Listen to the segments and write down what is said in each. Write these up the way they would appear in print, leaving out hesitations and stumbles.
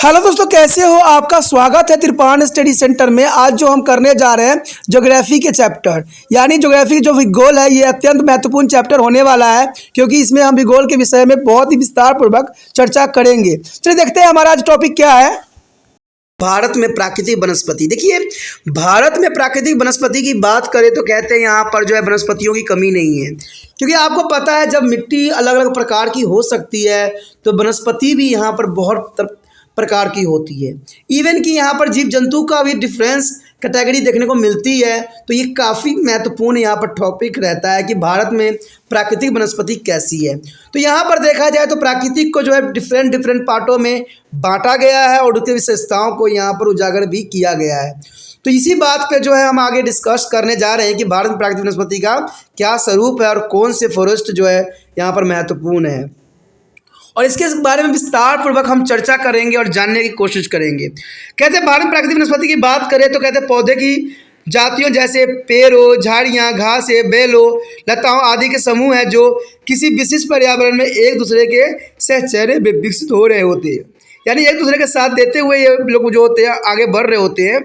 Hello दोस्तों, कैसे हो? आपका स्वागत है त्रिपान स्टडी सेंटर में। आज जो हम करने जा रहे हैं ज्योग्राफी के चैप्टर यानी ज्योग्राफी जो भूगोल है, ये अत्यंत महत्वपूर्ण चैप्टर होने वाला है क्योंकि इसमें हम भूगोल के विषय में बहुत ही विस्तार पूर्वक चर्चा करेंगे। चलिए देखते हैं हमारा आज टॉपिक क्या है। भारत में प्राकृतिक वनस्पति। देखिए, भारत में प्राकृतिक वनस्पति की बात करें तो कहते हैं यहाँ पर जो है वनस्पतियों की कमी नहीं है, क्योंकि आपको पता है जब मिट्टी अलग अलग प्रकार की हो सकती है तो वनस्पति भी यहाँ पर बहुत प्रकार की होती है। इवन कि यहाँ पर जीव जंतु का भी डिफरेंस कैटेगरी देखने को मिलती है। तो ये काफ़ी महत्वपूर्ण यहाँ पर टॉपिक रहता है कि भारत में प्राकृतिक वनस्पति कैसी है। तो यहाँ पर देखा जाए तो प्राकृतिक को जो है डिफरेंट पार्टों में बांटा गया है और उसकी विशेषताओं को यहाँ पर उजागर भी किया गया है। तो इसी बात पे जो है हम आगे डिस्कस करने जा रहे हैं कि भारत में प्राकृतिक वनस्पति का क्या स्वरूप है और कौन से फॉरेस्ट जो है यहाँ पर महत्वपूर्ण है, और इसके बारे में विस्तार पूर्वक हम चर्चा करेंगे और जानने की कोशिश करेंगे। कहते हैं भारत में प्राकृतिक वनस्पति की बात करें तो कहते हैं पौधे की जातियों जैसे पेड़ों, झाड़ियाँ, घासें, बेलों, लताओं आदि के समूह हैं जो किसी विशिष्ट पर्यावरण में एक दूसरे के सहचर्य में विकसित हो रहे होते हैं, यानी एक दूसरे के साथ देते हुए ये लोग जो होते हैं आगे बढ़ रहे होते हैं।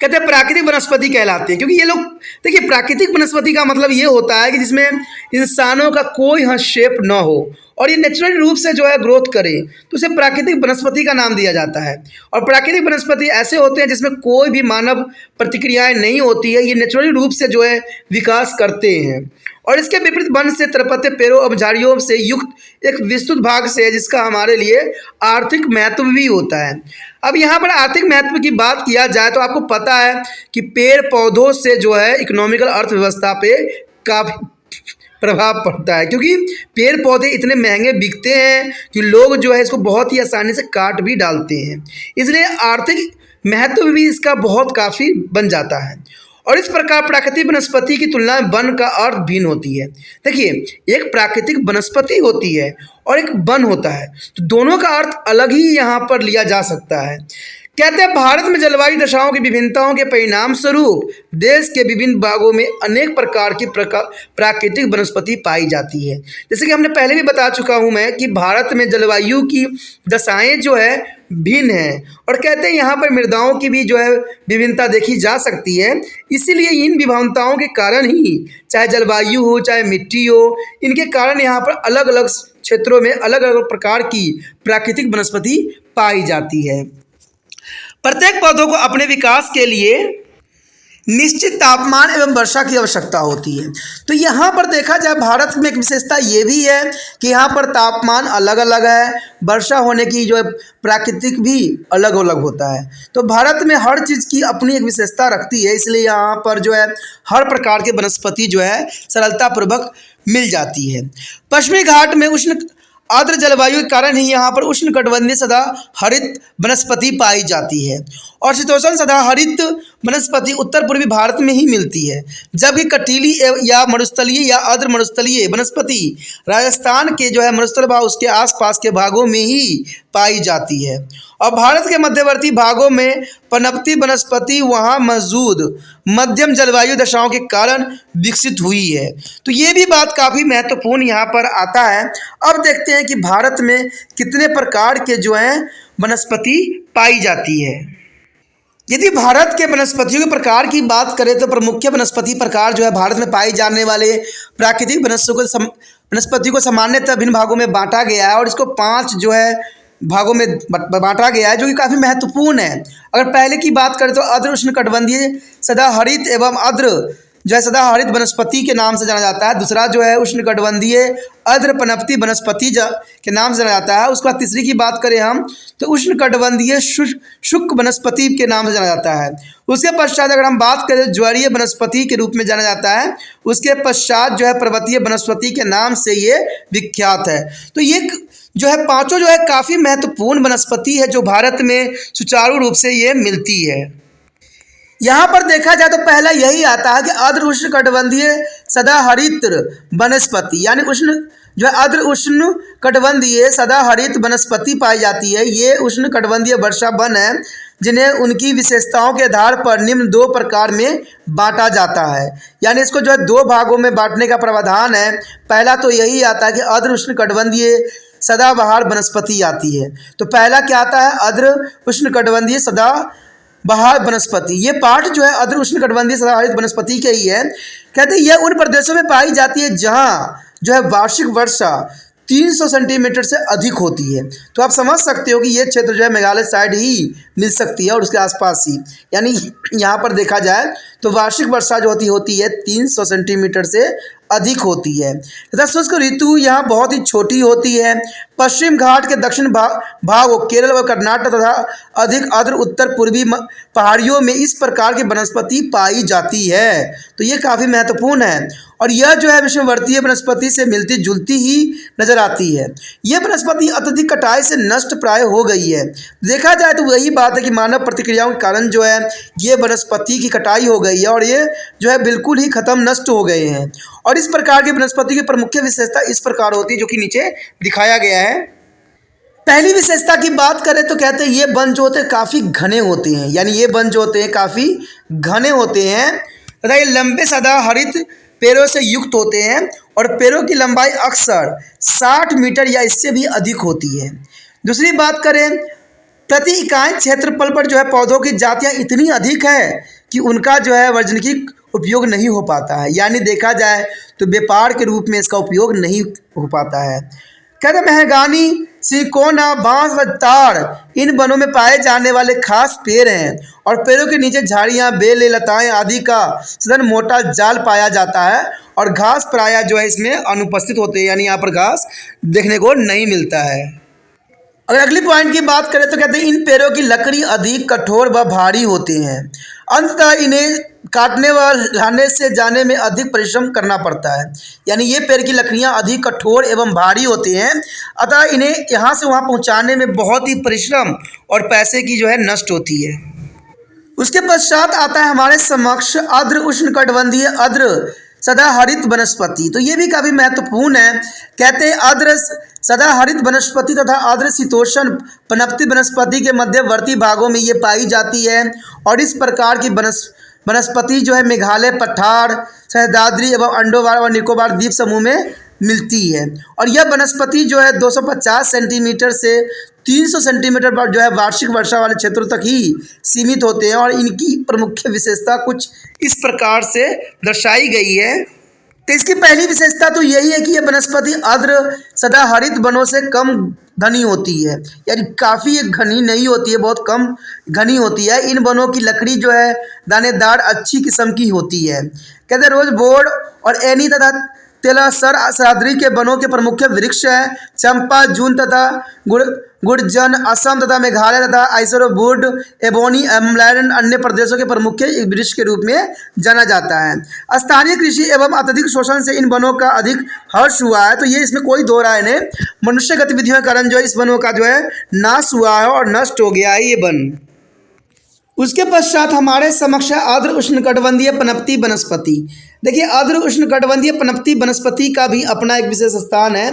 कहते हैं प्राकृतिक वनस्पति कहलाते हैं, क्योंकि ये लोग देखिए प्राकृतिक वनस्पति का मतलब ये होता है कि जिसमें इंसानों का कोई हस्तक्षेप न हो और ये नेचुरल रूप से जो है ग्रोथ करे, तो उसे प्राकृतिक वनस्पति का नाम दिया जाता है। और प्राकृतिक वनस्पति ऐसे होते हैं जिसमें कोई भी मानव प्रतिक्रियाएं नहीं होती है, ये नेचुरल रूप से जो है विकास करते हैं। और इसके विपरीत वन से तरपते पेड़ों और झाड़ियों से युक्त एक विस्तृत भाग से है जिसका हमारे लिए आर्थिक महत्व भी होता है। अब यहाँ पर आर्थिक महत्व की बात किया जाए तो आपको पता है कि पेड़ पौधों से जो है इकोनॉमिकल अर्थव्यवस्था पे काफ़ी प्रभाव पड़ता है, क्योंकि पेड़ पौधे इतने महंगे बिकते हैं कि लोग जो है इसको बहुत ही आसानी से काट भी डालते हैं, इसलिए आर्थिक महत्व भी इसका बहुत काफ़ी बन जाता है। और इस प्रकार प्राकृतिक वनस्पति की तुलना में वन का अर्थ भिन्न होती है। देखिए, एक प्राकृतिक वनस्पति होती है और एक वन होता है, तो दोनों का अर्थ अलग ही यहाँ पर लिया जा सकता है। कहते हैं भारत में जलवायु दशाओं की विभिन्नताओं के परिणाम स्वरूप देश के विभिन्न भागों में अनेक प्रकार की प्राकृतिक वनस्पति पाई जाती है। जैसे कि हमने पहले भी बता चुका हूँ मैं कि भारत में जलवायु की दशाएं जो है भिन्न है, और कहते हैं यहाँ पर मृदाओं की भी जो है विभिन्नता देखी जा सकती है। इसीलिए इन विभिन्नताओं के कारण ही चाहे जलवायु हो चाहे मिट्टी हो, इनके कारण यहाँ पर अलग अलग क्षेत्रों में अलग अलग प्रकार की प्राकृतिक वनस्पति पाई जाती है। प्रत्येक पौधों को अपने विकास के लिए निश्चित तापमान एवं वर्षा की आवश्यकता होती है। तो यहाँ पर देखा जाए भारत में एक विशेषता ये भी है कि यहाँ पर तापमान अलग अलग है, वर्षा होने की जो है प्राकृतिक भी अलग अलग होता है। तो भारत में हर चीज़ की अपनी एक विशेषता रखती है, इसलिए यहाँ पर जो है हर प्रकार के वनस्पति जो है सरलतापूर्वक मिल जाती है। पश्चिमी घाट में उष्ण आर्द्र जलवायु के कारण ही यहाँ पर उष्णकटिबंधीय सदा हरित वनस्पति पाई जाती है, और शीतोष्ण सदा हरित वनस्पति उत्तर पूर्वी भारत में ही मिलती है, जबकि कटीली या मरुस्थलीय या अर्ध मरुस्थलीय वनस्पति राजस्थान के जो है मरुस्थल भाग उसके आसपास के भागों में ही पाई जाती है। और भारत के मध्यवर्ती भागों में पनपती वनस्पति वहाँ मौजूद मध्यम जलवायु दशाओं के कारण विकसित हुई है। तो ये भी बात काफ़ी महत्वपूर्ण यहाँ पर आता है। अब देखते हैं कि भारत में कितने प्रकार के जो हैं वनस्पति पाई जाती है। यदि भारत के वनस्पतियों के प्रकार की बात करें तो प्रमुख वनस्पति प्रकार जो है भारत में पाए जाने वाले प्राकृतिक वनस्पति को सामान्यतः भिन्न भागों में बांटा गया है, और इसको 5 जो है भागों में बांटा गया है जो कि काफ़ी महत्वपूर्ण है। अगर पहले की बात करें तो अर्ध उष्णकटिबंधीय सदाहरित एवं अर्ध जो है सदाहरित वनस्पति के नाम से जाना जाता है। दूसरा जो है उष्णकटिबंधीय अर्ध पनपती वनस्पति के नाम से जाना जाता है। उसके बाद तीसरी की बात करें हम तो उष्णकटिबंधीय शुष्क वनस्पति के नाम से जाना जाता है। उसके पश्चात अगर हम बात करें ज्वारीय वनस्पति के रूप में जाना जाता है। उसके पश्चात जो है पर्वतीय वनस्पति के नाम से ये विख्यात है। तो ये जो है पांचों जो है काफ़ी महत्वपूर्ण वनस्पति है जो भारत में सुचारू रूप से ये मिलती है। यहाँ पर देखा जाए तो पहला यही आता है कि अर्ध उष्णकटिबंधीय सदाहरित वनस्पति, यानी जो है अर्ध उष्णकटिबंधीय सदाहरित वनस्पति पाई जाती है। ये उष्णकटिबंधीय वर्षा वन है जिन्हें उनकी विशेषताओं के आधार पर निम्न 2 प्रकार में बांटा जाता है, यानी इसको जो है 2 भागों में बांटने का प्रावधान है। पहला तो यही आता है कि अर्ध उष्णकटिबंधीय सदाबहार वनस्पति आती है। तो पहला क्या आता है, आर्द्र उष्णकटिबंधीय सदाबहार वनस्पति। ये पार्ट जो है आर्द्र उष्णकटिबंधीय सदाहरित वनस्पति के ही है। कहते हैं यह उन प्रदेशों में पाई जाती है जहाँ जो है वार्षिक वर्षा 300 सेंटीमीटर से अधिक होती है। तो आप समझ सकते हो कि ये क्षेत्र जो है मेघालय साइड ही मिल सकती है और उसके आसपास ही, यानी यहाँ पर देखा जाए तो वार्षिक वर्षा जो होती है 300 सेंटीमीटर से अधिक होती है तथा शुष्क ऋतु यहाँ बहुत ही छोटी होती है। पश्चिम घाट के दक्षिण भागों केरल व कर्नाटक तथा अधिक आर्द्र उत्तर पूर्वी पहाड़ियों में इस प्रकार की वनस्पति पाई जाती है। तो ये काफ़ी महत्वपूर्ण है और यह जो है विषमवर्तीय वनस्पति से मिलती जुलती ही नजर आती है। यह वनस्पति अत्यधिक कटाई से नष्ट प्राय हो गई है। देखा जाए तो वही बात है कि मानव प्रतिक्रियाओं के कारण जो है ये वनस्पति की कटाई हो गई है और ये जो है बिल्कुल ही खत्म नष्ट हो गए हैं। और इस प्रकार की वनस्पति की प्रमुख विशेषता इस प्रकार होती है जो कि नीचे दिखाया गया है। पहली विशेषता की बात करें तो कहते हैं ये वन जो होते हैं काफ़ी घने होते हैं, यानी ये वन जो होते हैं काफ़ी घने होते हैं तथा ये लंबे सदाहरित पेड़ों से युक्त होते हैं और पेड़ों की लंबाई अक्सर 60 मीटर या इससे भी अधिक होती है। दूसरी बात करें, प्रति इकाई क्षेत्रफल पर जो है पौधों की जातियाँ इतनी अधिक है कि उनका जो है वाणिज्यिक उपयोग नहीं हो पाता है, यानी देखा जाए तो व्यापार के रूप में इसका उपयोग नहीं हो पाता है। कहते मेहगानी, सिकोना, बांस व ताड़ इन वनों में पाए जाने वाले खास पेड़ हैं और पेड़ों के नीचे झाड़ियाँ, बेलें, लताएं आदि का सघन मोटा जाल पाया जाता है और घास प्रायः जो है इसमें अनुपस्थित होते हैं, यानी यहाँ पर घास देखने को नहीं मिलता है। अगर अगली पॉइंट की बात करें तो कहते हैं इन पेड़ों की लकड़ी अधिक कठोर व भारी होते हैं। अंततः इन्हें काटने व लाने से जाने में अधिक परिश्रम करना पड़ता है, यानी ये पेड़ की लकड़ियाँ अधिक कठोर एवं भारी होती हैं, अतः इन्हें यहाँ से वहाँ पहुँचाने में बहुत ही परिश्रम और पैसे की जो है नष्ट होती है। उसके पश्चात आता है हमारे समक्ष आर्द्र उष्णकटिबंधीय आर्द्र सदाहरित वनस्पति। तो ये भी काफ़ी महत्वपूर्ण है। कहते हैं आर्द्र सदाहरित वनस्पति तथा आर्द्र शीतोष्ण पनपती वनस्पति के मध्यवर्ती भागों में ये पाई जाती है और इस प्रकार की वनस्पति जो है मेघालय, पठार, सह्याद्री एवं अंडमान और निकोबार द्वीप समूह में मिलती है। और यह वनस्पति जो है 250 सेंटीमीटर से 300 सेंटीमीटर पर जो है वार्षिक वर्षा वाले क्षेत्रों तक ही सीमित होते हैं और इनकी प्रमुख विशेषता कुछ इस प्रकार से दर्शाई गई है। तो इसकी पहली विशेषता तो यही है कि यह वनस्पति आर्द्र सदाहरित वनों से कम घनी होती है, यानी काफ़ी घनी नहीं होती है, बहुत कम घनी होती है। इन वनों की लकड़ी जो है दानेदार अच्छी किस्म की होती है। कहते रोज बोर्ड और एनी तथा तेलासर सह्याद्री के वनों के प्रमुख वृक्ष है। चंपा, जून तथा गुड़जन असम तथा मेघालय तथा आइसरवुड, एबोनी, एमलैंड अन्य प्रदेशों के प्रमुख वृक्ष के रूप में जाना जाता है। स्थानीय कृषि एवं अत्यधिक शोषण से इन वनों का अधिक हर्ष हुआ है, तो ये इसमें कोई दो राय नहीं। मनुष्य गतिविधियों के कारण जो है इस वनों का जो है नाश हुआ है और नष्ट हो गया है ये वन। उसके पश्चात हमारे समक्ष है आर्द्र उष्णकटिबंधीय पनपती वनस्पति। देखिए आर्द्र उष्णकटिबंधीय पनपती वनस्पति का भी अपना एक विशेष स्थान है।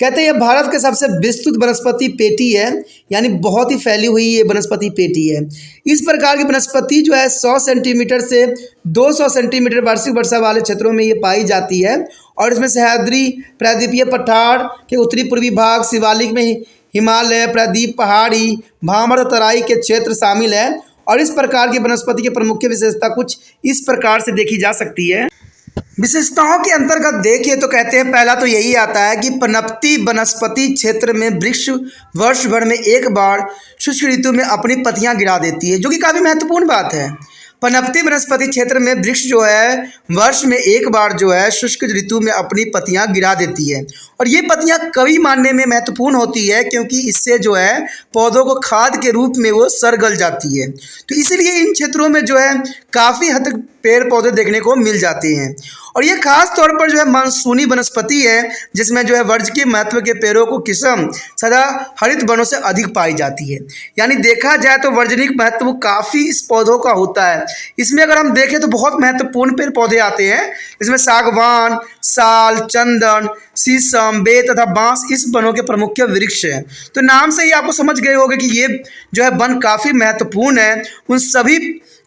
कहते हैं यह भारत के सबसे विस्तृत वनस्पति पेटी है, यानी बहुत ही फैली हुई ये वनस्पति पेटी है। इस प्रकार की वनस्पति जो है 100 सेंटीमीटर से 200 सेंटीमीटर वार्षिक वर्षा वाले क्षेत्रों में ये पाई जाती है और इसमें सह्याद्री, प्रायद्वीपीय पठार के उत्तरी पूर्वी भाग, शिवालिक में हिमालय, प्रायद्वीप पहाड़ी, भामर तराई के क्षेत्र शामिल है। और इस प्रकार की वनस्पति की प्रमुख विशेषता कुछ इस प्रकार से देखी जा सकती है। विशेषताओं के अंतर्गत देखिए तो कहते हैं पहला तो यही आता है कि पनपती वनस्पति क्षेत्र में वृक्ष वर्ष भर में एक बार शुष्क ऋतु में अपनी पत्तियां गिरा देती है, जो कि काफ़ी महत्वपूर्ण बात है। पनपती वनस्पति क्षेत्र में वृक्ष जो है वर्ष में एक बार जो है शुष्क ऋतु में अपनी पत्तियां गिरा देती है और ये पत्तियां कवि मानने में महत्वपूर्ण होती है क्योंकि इससे जो है पौधों को खाद के रूप में वो सरगल जाती है। तो इसलिए इन क्षेत्रों में जो है काफ़ी हद तक पेड़ पौधे देखने को मिल जाते हैं और ये खास तौर पर जो है मानसूनी वनस्पति है जिसमें जो है वर्षकीय महत्व के पेड़ों को किस्म सदा हरित वनों से अधिक पाई जाती है। यानी देखा जाए तो वर्जनिक महत्व काफ़ी इस पौधों का होता है। इसमें अगर हम देखें तो बहुत महत्वपूर्ण पेड़ पौधे आते हैं। इसमें सागवान, साल, चंदन, शीशम, बेत तथा बांस इस वनों के प्रमुख वृक्ष हैं। तो नाम से ही आपको समझ गए होंगे कि ये जो है वन काफ़ी महत्वपूर्ण है। उन सभी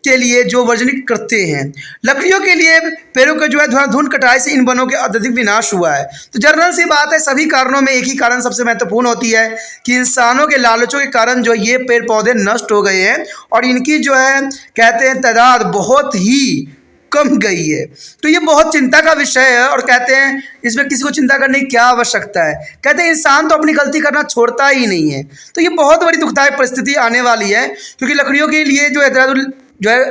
के लिए जो वर्जनिक करते हैं। लकड़ियों के लिए पेड़ों के जो है धुआंधुन कटाई से इन वनों के अत्यधिक विनाश हुआ है। तो जनरल सी बात है, सभी कारणों में एक ही कारण सबसे महत्वपूर्ण होती है कि इंसानों के लालचों के कारण जो ये पेड़ पौधे नष्ट हो गए हैं और इनकी जो है कहते हैं तादाद बहुत ही कम गई है। तो ये बहुत चिंता का विषय है और कहते हैं इसमें किसी को चिंता करने की क्या आवश्यकता है। कहते हैं इंसान तो अपनी गलती करना छोड़ता ही नहीं है। तो ये बहुत बड़ी दुखदायक परिस्थिति आने वाली है, क्योंकि लकड़ियों के लिए जो है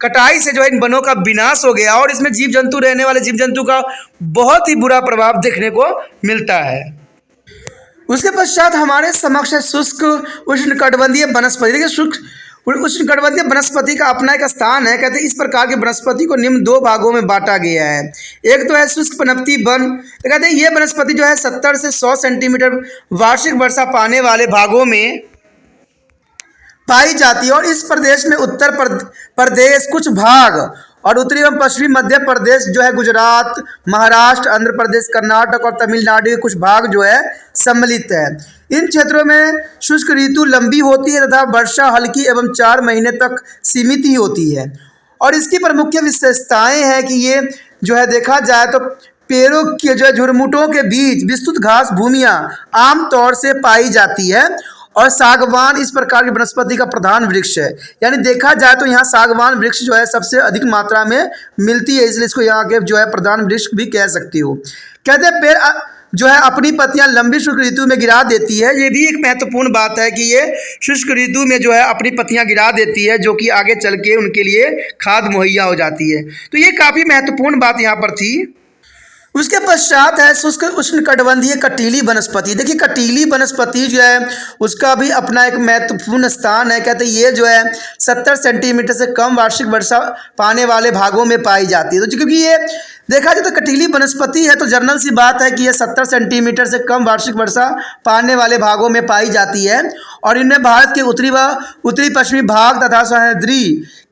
कटाई से जो है इन वनों का विनाश हो गया और इसमें जीव जंतु रहने वाले जीव जंतु का बहुत ही बुरा प्रभाव देखने को मिलता है। उसके पश्चात हमारे समक्ष है शुष्क उष्णकटिबंधीय वनस्पति। देखिए शुष्क उष्णकटिबंधीय वनस्पति का अपना एक स्थान है। कहते हैं इस प्रकार की वनस्पति को निम्न दो भागों में बांटा गया है। एक तो है शुष्क पनपती वन। तो कहते हैं ये वनस्पति जो है 70 से 100 सेंटीमीटर वार्षिक वर्षा पाने वाले भागों में पाई जाती है और इस प्रदेश में उत्तर प्रदेश कुछ भाग और उत्तरी एवं पश्चिमी मध्य प्रदेश जो है गुजरात, महाराष्ट्र, आंध्र प्रदेश, कर्नाटक और तमिलनाडु के कुछ भाग जो है सम्मिलित है। इन क्षेत्रों में शुष्क ऋतु लंबी होती है तथा वर्षा हल्की एवं 4 महीने तक सीमित ही होती है। और इसकी प्रमुख विशेषताएं हैं कि ये जो है देखा जाए तो पेड़ों के जो है झुरमुटों के बीच विस्तृत घास भूमियाँ आमतौर से पाई जाती है और सागवान इस प्रकार की वनस्पति का प्रधान वृक्ष है। यानी देखा जाए तो यहाँ सागवान वृक्ष जो है सबसे अधिक मात्रा में मिलती है, इसलिए इसको यहाँ के जो है प्रधान वृक्ष भी कह सकती हो। कहते हैं पेड़ जो है अपनी पत्तियां लंबी शुष्क ऋतु में गिरा देती है। ये भी एक महत्वपूर्ण बात है कि ये शुष्क ऋतु में जो है अपनी पत्तियां गिरा देती है, जो कि आगे चल के उनके लिए खाद मुहैया हो जाती है। तो ये काफ़ी महत्वपूर्ण बात यहाँ पर थी। उसके पश्चात है शुष्क उष्णकटिबंधीय कटीली वनस्पति। देखिए कटीली वनस्पति जो है उसका भी अपना एक महत्वपूर्ण स्थान है। कहते हैं ये जो है 70 सेंटीमीटर से कम वार्षिक वर्षा पाने वाले भागों में पाई जाती है। तो क्योंकि ये देखा जाए तो कटीली वनस्पति है तो जनरल सी बात है कि ये 70 सेंटीमीटर से कम वार्षिक वर्षा पाने वाले भागों में पाई जाती है और इनमें भारत के उत्तरी पश्चिमी भाग तथा सह्याद्री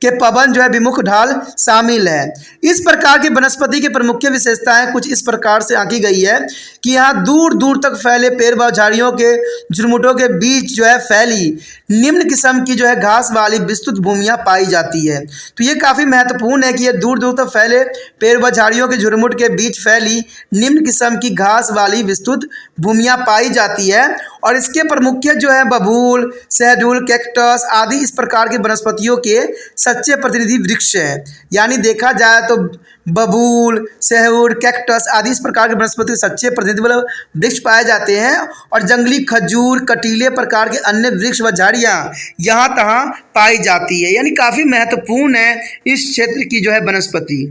के पवन जो है विमुख ढाल शामिल है। इस प्रकार की वनस्पति की प्रमुख विशेषताएं कुछ इस प्रकार से आंकी गई है कि यहाँ दूर दूर तक फैले पेड़ व झाड़ियों के झुरमुटों के बीच जो है फैली निम्न किस्म की जो है घास वाली विस्तृत भूमियाँ पाई जाती है। तो ये काफ़ी महत्वपूर्ण है कि ये दूर दूर तक फैले पेड़ व झाड़ियों के झुरमुट के बीच फैली निम्न किस्म की घास वाली विस्तृत भूमियाँ पाई जाती है और इसके प्रमुख जो है बबूल, शहडूल, कैक्टस आदि इस प्रकार के वनस्पतियों के सच्चे प्रतिनिधि वृक्ष हैं। यानी देखा जाए तो बबूल, शहडूल, कैक्टस आदि इस प्रकार के वनस्पति सच्चे प्रतिनिधि वृक्ष पाए जाते हैं और जंगली खजूर, कटीले प्रकार के अन्य वृक्ष व झाड़ियाँ यहाँ तहाँ पाई जाती है। यानी काफ़ी महत्वपूर्ण है इस क्षेत्र की जो है वनस्पति।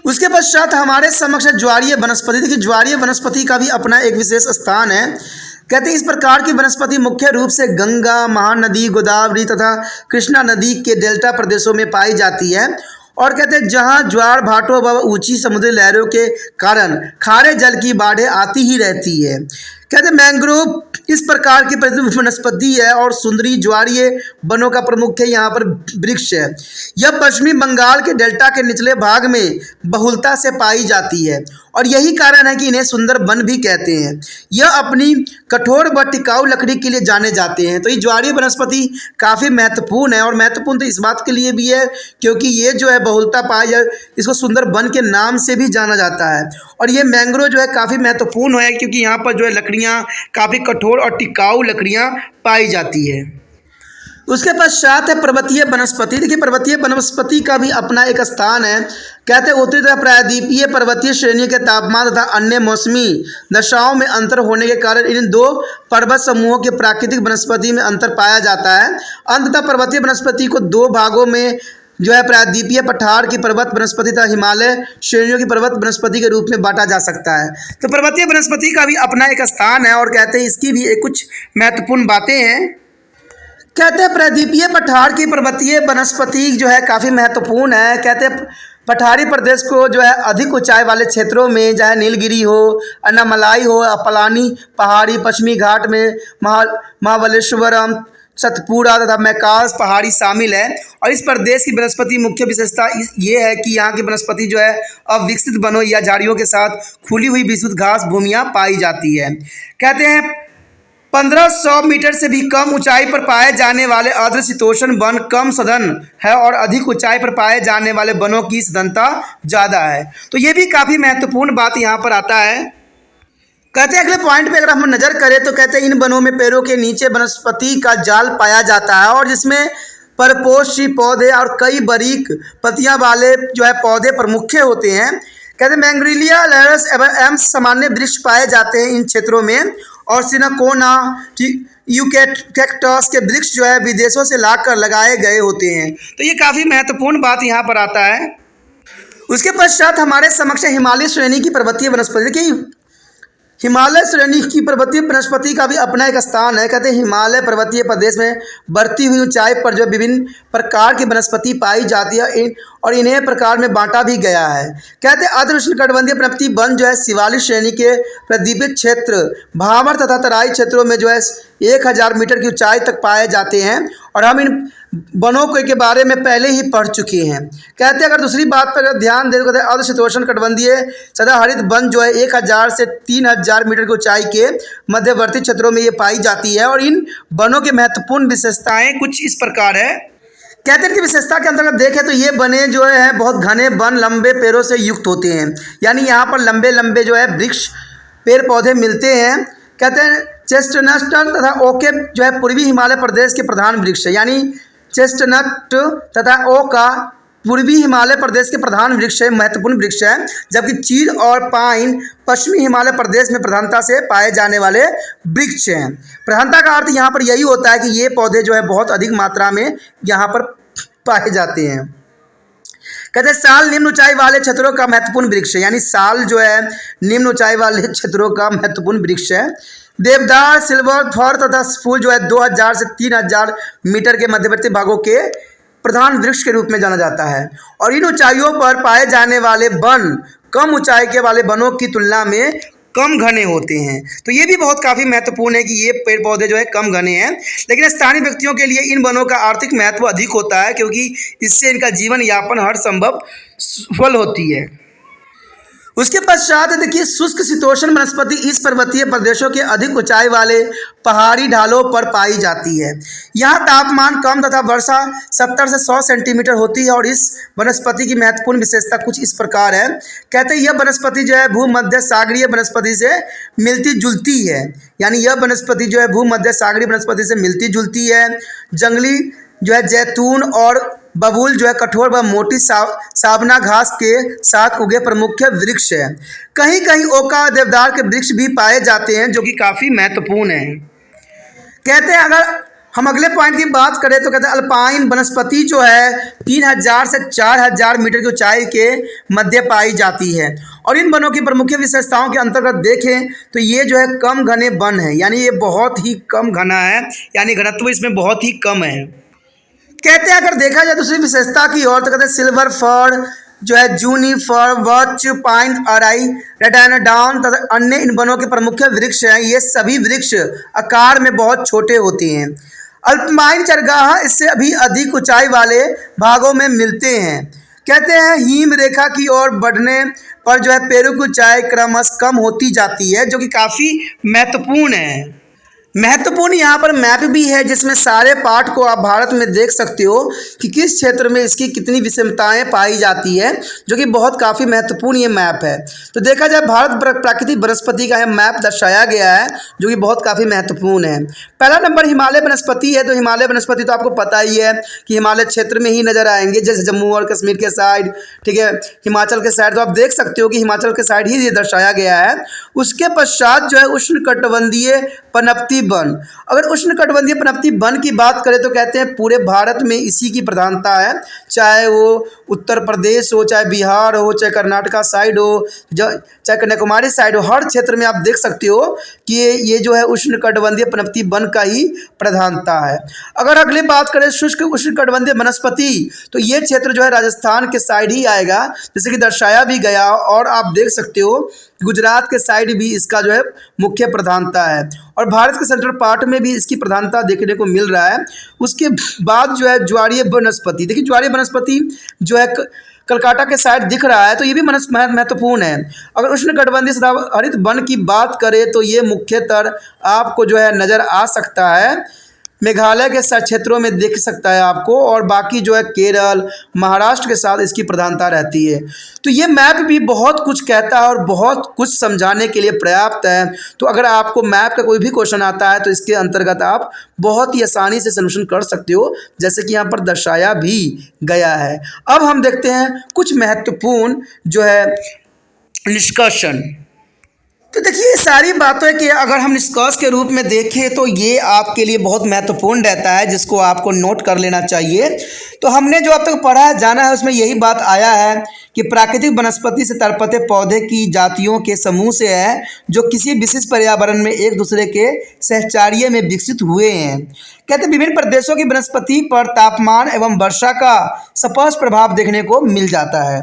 उसके पश्चात हमारे समक्ष ज्वारीय वनस्पति। देखिए ज्वारीय वनस्पति का भी अपना एक विशेष स्थान है। कहते हैं इस प्रकार की वनस्पति मुख्य रूप से गंगा, महानदी, गोदावरी तथा कृष्णा नदी के डेल्टा प्रदेशों में पाई जाती है और कहते हैं जहां ज्वार भाटों व ऊंची समुद्री लहरों के कारण खारे जल की बाढ़ें आती ही रहती है। कहते हैं मैंग्रोव इस प्रकार की वनस्पति है और सुंदरी ज्वारीय वनों का प्रमुख है यहाँ पर वृक्ष है। यह पश्चिमी बंगाल के डेल्टा के निचले भाग में बहुलता से पाई जाती है और यही कारण है कि इन्हें सुंदर वन भी कहते हैं। यह अपनी कठोर व टिकाऊ लकड़ी के लिए जाने जाते हैं। तो ये ज्वारीय वनस्पति काफ़ी महत्वपूर्ण है और महत्वपूर्ण तो इस बात के लिए भी है क्योंकि ये जो है बहुलता पाई है, इसको सुंदर वन के नाम से भी जाना जाता है। और ये मैंग्रोव जो है काफ़ी महत्वपूर्ण है क्योंकि यहाँ पर जो है लकड़ियाँ काफ़ी कठोर और टिकाऊ लकड़ियाँ पाई जाती है। उसके पश्चात है पर्वतीय वनस्पति। देखिए पर्वतीय वनस्पति का भी अपना एक स्थान है। कहते हैं उत्तरी तथा प्रायद्वीपीय पर्वतीय श्रेणी के तापमान तथा अन्य मौसमी दशाओं में अंतर होने के कारण इन दो पर्वत समूहों के प्राकृतिक वनस्पति में अंतर पाया जाता है। अंततः पर्वतीय वनस्पति को दो भागों में जो है प्रायद्वीपीय पठार की पर्वत वनस्पति तथा हिमालय श्रेणियों की पर्वत वनस्पति के रूप में बांटा जा सकता है। तो पर्वतीय वनस्पति का भी अपना एक स्थान है और कहते हैं इसकी भी एक कुछ महत्वपूर्ण बातें हैं। कहते हैं प्रायद्वीपीय पठार की पर्वतीय वनस्पति जो है काफ़ी महत्वपूर्ण है। कहते हैं पठारी प्रदेश को जो है अधिक ऊंचाई वाले क्षेत्रों में चाहे नीलगिरी हो, अन्नामलाई हो, पलानी पहाड़ी, पश्चिमी घाट में महाबलेश्वरम, सतपुड़ा तथा मैकास पहाड़ी शामिल है। और इस प्रदेश की वनस्पति मुख्य विशेषता ये है कि यहाँ की वनस्पति जो है अविकसित वनों या झाड़ियों के साथ खुली हुई विस्तृत घास भूमियाँ पाई जाती है। कहते हैं 1500 मीटर से भी कम ऊंचाई पर पाए जाने वाले अर्धशीतोष्ण वन कम सघन है और अधिक ऊंचाई पर पाए जाने वाले वनों की सघनता ज़्यादा है। तो ये भी काफ़ी महत्वपूर्ण बात यहाँ पर आता है। कहते हैं अगले पॉइंट पे अगर हम नज़र करें तो कहते हैं इन वनों में पेड़ों के नीचे वनस्पति का जाल पाया जाता है और जिसमें परपोषी पौधे और कई बारीक पत्तियां वाले जो है पौधे प्रमुख होते हैं। कहते हैं मैंग्रीलिया लैरस एवं सामान्य वृक्ष पाए जाते हैं इन क्षेत्रों में और सिनकोना यूकैक्टस के वृक्ष जो है विदेशों से लाकर लगाए गए होते हैं। तो ये काफ़ी महत्वपूर्ण बात यहाँ पर आता है। उसके पश्चात हमारे समक्ष हिमालय श्रेणी की पर्वतीय वनस्पति की हिमालय श्रेणी की पर्वतीय वनस्पति का भी अपना एक स्थान है। कहते हैं हिमालय पर्वतीय प्रदेश में बढ़ती हुई ऊंचाई पर जो विभिन्न प्रकार की वनस्पति पाई जाती है और इन्हें प्रकार में बांटा भी गया है। कहते हैं अर्ध उष्णकटिबंधीय पर्वतीय वन जो है शिवालिक श्रेणी के प्रदीपित क्षेत्र भावर तथा तराई क्षेत्रों में जो है 1000 मीटर की ऊंचाई तक पाए जाते हैं और हम इन वनों के बारे में पहले ही पढ़ चुके हैं। कहते हैं अगर दूसरी बात पर ध्यान दें तो कहते हैं अर्धशीतोष्ण कटिबंधीय सदाहरित वन जो है 1000 से 3000 मीटर की ऊंचाई के मध्यवर्ती क्षेत्रों में ये पाई जाती है और इन वनों की महत्वपूर्ण विशेषताएं कुछ इस प्रकार है। कहते हैं कि विशेषता के अंतर्गत देखें तो ये वने जो है बहुत घने वन लंबे पेड़ों से युक्त होते हैं, यानी यहाँ पर लंबे लंबे जो है वृक्ष पेड़ पौधे मिलते हैं। कहते हैं चेस्टनट तथा ओके जो है पूर्वी हिमालय प्रदेश के प्रधान वृक्ष है, यानी चेस्टनट तथा ओका पूर्वी हिमालय प्रदेश के प्रधान वृक्ष है, महत्वपूर्ण वृक्ष है। जबकि चीड़ और पाइन पश्चिमी हिमालय प्रदेश में प्रधानता से पाए जाने वाले वृक्ष हैं। प्रधानता का अर्थ यहाँ पर यही होता है कि ये पौधे जो है बहुत अधिक मात्रा में यहाँ पर पाए जाते हैं। कहते हैं साल निम्न ऊंचाई वाले क्षेत्रों का महत्वपूर्ण वृक्ष है, यानी साल जो है निम्न ऊंचाई वाले क्षेत्रों का महत्वपूर्ण वृक्ष है। देवदार सिल्वर फर तथा फूल जो है 2000 से 3000 मीटर के मध्यवर्ती भागों के प्रधान वृक्ष के रूप में जाना जाता है और इन ऊंचाइयों पर पाए जाने वाले वन कम ऊंचाई के वाले वनों की तुलना में कम घने होते हैं। तो ये भी बहुत काफ़ी महत्वपूर्ण है कि ये पेड़ पौधे जो है कम घने हैं, लेकिन स्थानीय व्यक्तियों के लिए इन वनों का आर्थिक महत्व अधिक होता है क्योंकि इससे इनका जीवन यापन हर संभव सफल होती है। उसके पश्चात देखिए शुष्क शीतोष्ण वनस्पति इस पर्वतीय प्रदेशों के अधिक ऊंचाई वाले पहाड़ी ढालों पर पाई जाती है। यहाँ तापमान कम तथा वर्षा 70 से 100 सेंटीमीटर होती है और इस वनस्पति की महत्वपूर्ण विशेषता कुछ इस प्रकार है। कहते हैं यह वनस्पति जो है भूमध्य सागरीय वनस्पति से मिलती जुलती है, यानी यह वनस्पति जो है भूमध्य सागरीय वनस्पति से मिलती जुलती है। जंगली जो है जैतून और बबूल जो है कठोर व मोटी साबना घास के साथ उगे प्रमुख वृक्ष है। कहीं कहीं ओका देवदार के वृक्ष भी पाए जाते हैं जो कि काफ़ी महत्वपूर्ण है। कहते हैं अगर हम अगले पॉइंट की बात करें तो कहते हैं अल्पाइन वनस्पति जो है 3000 से 4000 मीटर की ऊंचाई के मध्य पाई जाती है और इन वनों की प्रमुख विशेषताओं के अंतर्गत देखें तो ये जो है कम घने वन है, यानी ये बहुत ही कम घना है, यानी घनत्व इसमें बहुत ही कम है। कहते हैं अगर देखा जाए दूसरी विशेषता की ओर तो कहते हैं सिल्वर फर जो है जूनिफर बर्च पाइन अराई रेडानाडाउन तथा अन्य इन वनों के प्रमुख वृक्ष हैं। ये सभी वृक्ष आकार में बहुत छोटे होते हैं। अल्पाइन चरगाह इससे अभी अधिक ऊंचाई वाले भागों में मिलते हैं। कहते हैं हिम रेखा की ओर बढ़ने पर जो है पेड़ों की ऊंचाई क्रमशः कम होती जाती है, जो कि काफ़ी महत्वपूर्ण है। महत्वपूर्ण यहाँ पर मैप भी है जिसमें सारे पार्ट को आप भारत में देख सकते हो कि किस क्षेत्र में इसकी कितनी विषमताएं पाई जाती है, जो कि बहुत काफ़ी महत्वपूर्ण ये मैप है। तो देखा जाए भारत प्राकृतिक वनस्पति का यह मैप दर्शाया गया है जो कि बहुत काफ़ी महत्वपूर्ण है। पहला नंबर हिमालय वनस्पति है। तो हिमालय वनस्पति तो आपको पता ही है कि हिमालय क्षेत्र में ही नज़र आएंगे, जैसे जम्मू और कश्मीर के साइड, ठीक है, हिमाचल के साइड, तो आप देख सकते हो कि हिमाचल के साइड ही ये दर्शाया गया है। उसके पश्चात जो है उष्णकटिबंधीय पनपती वन। अगर उष्णकटिबंधीय पनपती वन की बात करें तो कहते हैं पूरे भारत में इसी की प्रधानता है, चाहे वो उत्तर प्रदेश हो, चाहे बिहार हो, चाहे कर्नाटका साइड हो, चाहे कन्याकुमारी साइड हो, हर क्षेत्र में आप देख सकते हो कि ये जो है उष्णकटिबंधीय पनपती वन का ही प्रधानता है। अगर अगली बात करें शुष्क उष्णकटिबंधीय वनस्पति तो ये क्षेत्र जो है राजस्थान के साइड ही आएगा, जैसे कि दर्शाया भी गया और आप देख सकते हो गुजरात के साइड भी इसका जो है मुख्य प्रधानता है और भारत के सेंट्रल पार्ट में भी इसकी प्रधानता देखने को मिल रहा है। उसके बाद जो है ज्वारीय वनस्पति, देखिए ज्वारीय वनस्पति जो है कलकाटा के साइड दिख रहा है, तो ये भी महत्वपूर्ण है। अगर उष्णकटिबंधीय सदाहरित वन की बात करें तो ये मुख्यतः आपको जो है नज़र आ सकता है मेघालय के क्षेत्रों में दिख सकता है आपको, और बाकी जो है केरल, महाराष्ट्र के साथ इसकी प्रधानता रहती है। तो ये मैप भी बहुत कुछ कहता है और बहुत कुछ समझाने के लिए पर्याप्त है। तो अगर आपको मैप का कोई भी क्वेश्चन आता है तो इसके अंतर्गत आप बहुत ही आसानी से सॉल्यूशन कर सकते हो, जैसे कि यहाँ पर दर्शाया भी गया है। अब हम देखते हैं कुछ महत्वपूर्ण जो है निष्कर्षण। तो देखिए, सारी बातों कि अगर हम निष्कर्ष के रूप में देखें तो ये आपके लिए बहुत महत्वपूर्ण रहता है, जिसको आपको नोट कर लेना चाहिए। तो हमने जो अब तक पढ़ा है जाना है उसमें यही बात आया है कि प्राकृतिक वनस्पति से तलपते पौधे की जातियों के समूह से है जो किसी विशिष्ट पर्यावरण में एक दूसरे के सहचार्य में विकसित हुए हैं। कहते हैं विभिन्न प्रदेशों की वनस्पति पर तापमान एवं वर्षा का स्पष्ट प्रभाव देखने को मिल जाता है।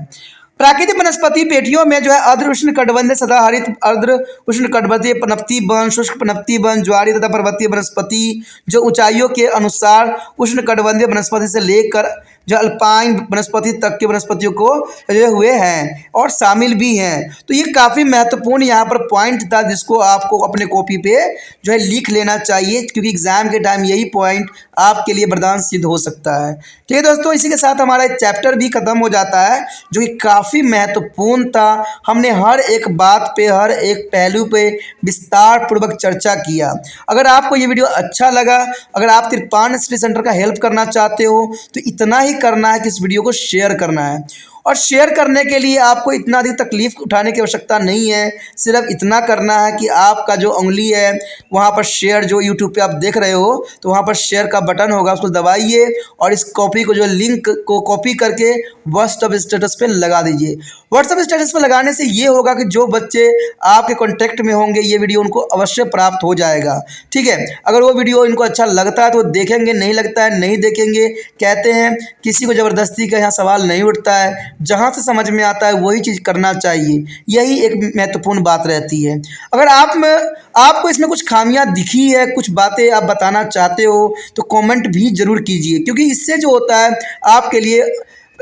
प्राकृतिक वनस्पति पेटियों में जो है अर्ध उष्णकटिबंधीय सदाहरित, अर्ध उष्णकटिबंधीय पनपती वन, शुष्क पनपती वन, ज्वारीय तथा पर्वतीय वनस्पति जो ऊंचाइयों के अनुसार उष्णकटिबंधीय वनस्पति से लेकर जो अल्पाइन वनस्पति तक के वनस्पतियों को जो हुए हैं और शामिल भी हैं। तो ये काफ़ी महत्वपूर्ण यहाँ पर पॉइंट था, जिसको आपको अपने कॉपी पे जो है लिख लेना चाहिए, क्योंकि एग्जाम के टाइम यही पॉइंट आपके लिए वरदान सिद्ध हो सकता है। ठीक है दोस्तों, इसी के साथ हमारा एक चैप्टर भी खत्म हो जाता है जो कि काफ़ी महत्वपूर्ण था। हमने हर एक बात पे, हर एक पहलू पे विस्तार पूर्वक चर्चा किया। अगर आपको ये वीडियो अच्छा लगा, अगर आप तिरपान स्टडी सेंटर का हेल्प करना चाहते हो तो इतना ही करना है कि इस वीडियो को शेयर करना है, और शेयर करने के लिए आपको इतना अधिक तकलीफ उठाने की आवश्यकता नहीं है। सिर्फ इतना करना है कि आपका जो उंगली है वहाँ पर शेयर, जो यूट्यूब पे आप देख रहे हो तो वहाँ पर शेयर का बटन होगा, उसको दबाइए और इस कॉपी को, जो लिंक को कॉपी करके व्हाट्सएप स्टेटस पे लगा दीजिए। व्हाट्सएप स्टेटस पे लगाने से ये होगा कि जो बच्चे आपके कॉन्टैक्ट में होंगे ये वीडियो उनको अवश्य प्राप्त हो जाएगा। ठीक है, अगर वो वीडियो इनको अच्छा लगता है तो देखेंगे, नहीं लगता है नहीं देखेंगे। कहते हैं किसी को ज़बरदस्ती का यहाँ सवाल नहीं उठता है, जहाँ से समझ में आता है वही चीज़ करना चाहिए, यही एक महत्वपूर्ण बात रहती है। अगर आपको इसमें कुछ खामियां दिखी है, कुछ बातें आप बताना चाहते हो तो कमेंट भी ज़रूर कीजिए, क्योंकि इससे जो होता है आपके लिए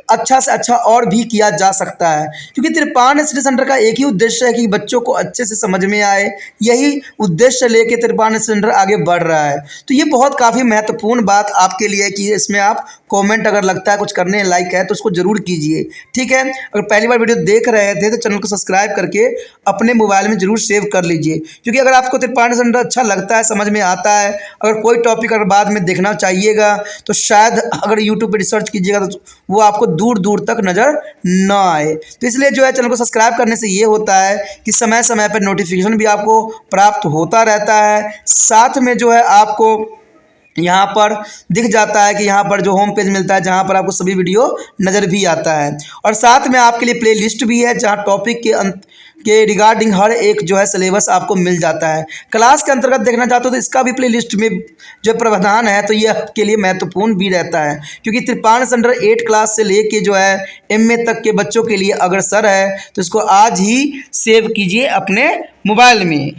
अच्छा से अच्छा और भी किया जा सकता है। क्योंकि तिरपान स्टडी सेंटर का एक ही उद्देश्य है कि बच्चों को अच्छे से समझ में आए, यही उद्देश्य लेके तिरपान स्टडी सेंटर आगे बढ़ रहा है। तो ये बहुत काफ़ी महत्वपूर्ण बात आपके लिए है कि इसमें आप कमेंट अगर लगता है कुछ करने लायक है तो उसको ज़रूर कीजिए। ठीक है, अगर पहली बार वीडियो देख रहे थे तो चैनल को सब्सक्राइब करके अपने मोबाइल में ज़रूर सेव कर लीजिए, क्योंकि अगर आपको तिरपान सेंटर अच्छा लगता है, समझ में आता है, अगर कोई टॉपिक अगर बाद में देखना चाहिएगा तो शायद अगर यूट्यूब पर रिसर्च कीजिएगा तो वो आपको दूर दूर तक नज़र ना आए। तो इसलिए जो है चैनल को सब्सक्राइब करने से ये होता है कि समय समय पर नोटिफिकेशन भी आपको प्राप्त होता रहता है। साथ में जो है आपको यहाँ पर दिख जाता है कि यहाँ पर जो होम पेज मिलता है जहाँ पर आपको सभी वीडियो नज़र भी आता है, और साथ में आपके लिए प्ले लिस्ट भी है जहाँ टॉपिक के रिगार्डिंग हर एक जो है सिलेबस आपको मिल जाता है। क्लास के अंतर्गत देखना चाहते हो तो इसका भी प्ले लिस्ट में जो प्रावधान है तो ये आपके लिए महत्वपूर्ण भी रहता है, क्योंकि तिरपान सेंटर 8 क्लास से लेके जो है MA तक के बच्चों के लिए अग्रसर है। तो इसको आज ही सेव कीजिए अपने मोबाइल में।